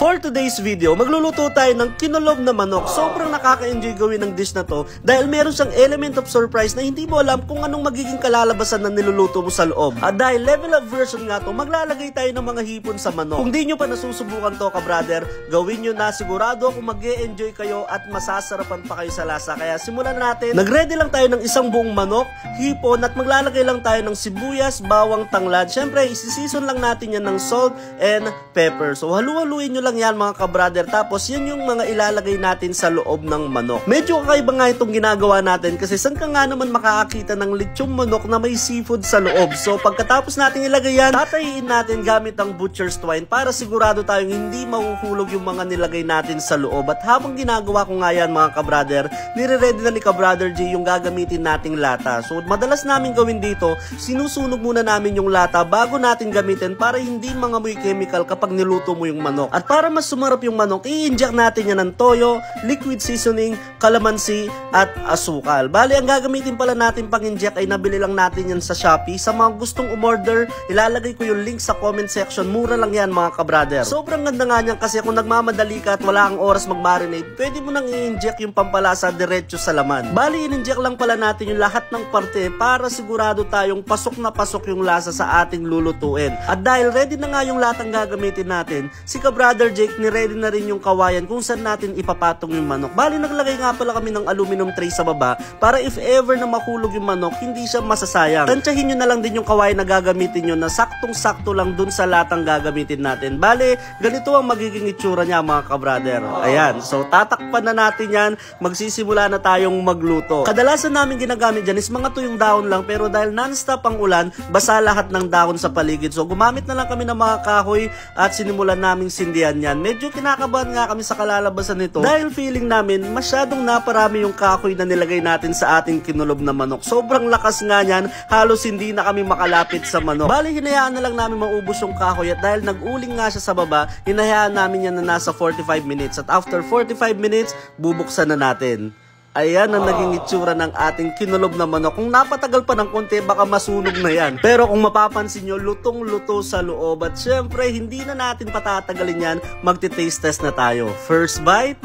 For today's video, magluluto tayo ng kinulob na manok. Sobrang nakaka-enjoy gawin ng dish na to dahil meron siyang element of surprise na hindi mo alam kung anong magiging kalalabasan na niluluto mo sa loob. At dahil level up version nga to, maglalagay tayo ng mga hipon sa manok. Kung di nyo pa nasusubukan to ka-brother, gawin nyo na, sigurado kung mag-e-enjoy kayo at masasarapan pa kayo sa lasa. Kaya simulan natin. Nag-ready lang tayo ng isang buong manok, hipon at maglalagay lang tayo ng sibuyas, bawang, tanglad. Syempre, isi-season lang natin yan ng salt and pepper. So halu-haluin nyo lang yan mga ka-brother, tapos yan yung mga ilalagay natin sa loob ng manok. Medyo kakaiba nga itong ginagawa natin kasi saan ka nga naman makakakita ng lechong manok na may seafood sa loob. So pagkatapos natin ilagay yan, tatayin natin gamit ang butcher's twine para sigurado tayong hindi mahuhulog yung mga nilagay natin sa loob. At habang ginagawa ko nga yan mga ka-brother, nire-ready na ni ka-brother G yung gagamitin nating lata. So madalas namin gawin dito, sinusunog muna namin yung lata bago natin gamitin para hindi mangamoy chemical kapag niluto mo yung manok. At para mas sumarap yung manok, i-inject natin yan ng toyo, liquid seasoning, kalamansi, at asukal. Bali, ang gagamitin pala natin pang-inject ay nabili lang natin yan sa Shopee. Sa mga gustong umorder, ilalagay ko yung link sa comment section. Mura lang yan mga ka-brother. Sobrang ganda nga niyan kasi kung nagmamadali ka at wala kang oras mag-marinate, pwede mo nang i-inject yung pampalasa diretso sa laman. Bali, in-inject lang pala natin yung lahat ng parte para sigurado tayong pasok na pasok yung lasa sa ating lulutuin. At dahil ready na nga yung latang gagamitin natin, si ka-brother Jake ni-ready na rin yung kawayan kung saan natin ipapatong yung manok. Bali, naglagay nga pala kami ng aluminum tray sa baba para if ever na mahulog yung manok, hindi siya masasayang. Tansyahin nyo na lang din yung kawayan na gagamitin nyo na saktong-sakto lang dun sa latang gagamitin natin. Bali, ganito ang magiging itsura niya mga ka-brother. Ayan, so tatakpan na natin yan, magsisimula na tayong magluto. Kadalasan namin ginagamit dyan is mga tuyong dahon lang, pero dahil non-stop ang ulan, basa lahat ng dahon sa paligid. So gumamit na lang kami ng mga kahoy at sinimulan naming sindihan yan. Medyo kinakabahan nga kami sa kalalabasan nito dahil feeling namin masyadong naparami yung kahoy na nilagay natin sa ating kinulob na manok. Sobrang lakas nga niyan, halos hindi na kami makalapit sa manok. Bali, hinayaan na lang namin maubos yung kahoy at dahil nag-uling nga siya sa baba, hinayaan namin yan na nasa 45 minutes at after 45 minutes, bubuksan na natin. Ayan ang naging itsura ng ating kinulob na manok. Kung napatagal pa ng konti, baka masunog na yan. Pero kung mapapansin nyo, lutong-luto sa loob. At syempre, hindi na natin patatagalin yan. Magti-taste test na tayo. First bite?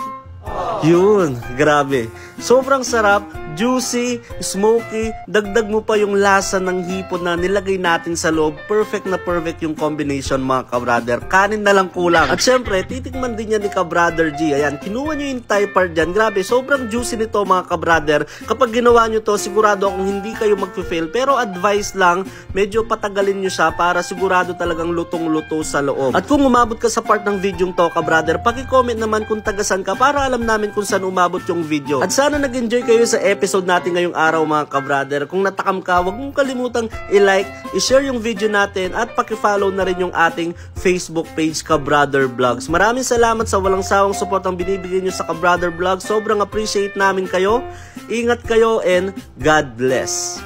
Yun, grabe. Sobrang sarap, juicy, smoky, dagdag mo pa yung lasa ng hipon na nilagay natin sa loob. Perfect na perfect yung combination mga ka-brother. Kanin na lang kulang. At syempre, titikman din yan ni ka-brother G. Ayan, kinuha nyo yung thigh part dyan. Grabe, sobrang juicy nito mga ka-brother. Kapag ginawa nyo to, sigurado akong hindi kayo mag-fail. Pero advice lang, medyo patagalin nyo siya para sigurado talagang lutong-luto sa loob. At kung umabot ka sa part ng video to ka-brother, paki-comment naman kung tagasan ka para alam namin kung saan umabot yung video. At sana nag-enjoy kayo sa episode natin ngayong araw mga ka-brother. Kung natakam ka, huwag mong kalimutang i-like, i-share yung video natin at paki-follow na rin yung ating Facebook page Ka-Brother Vlogs. Maraming salamat sa walang sawang support ang binibigay nyo sa Ka-Brother Vlogs. Sobrang appreciate namin kayo. Ingat kayo and God bless.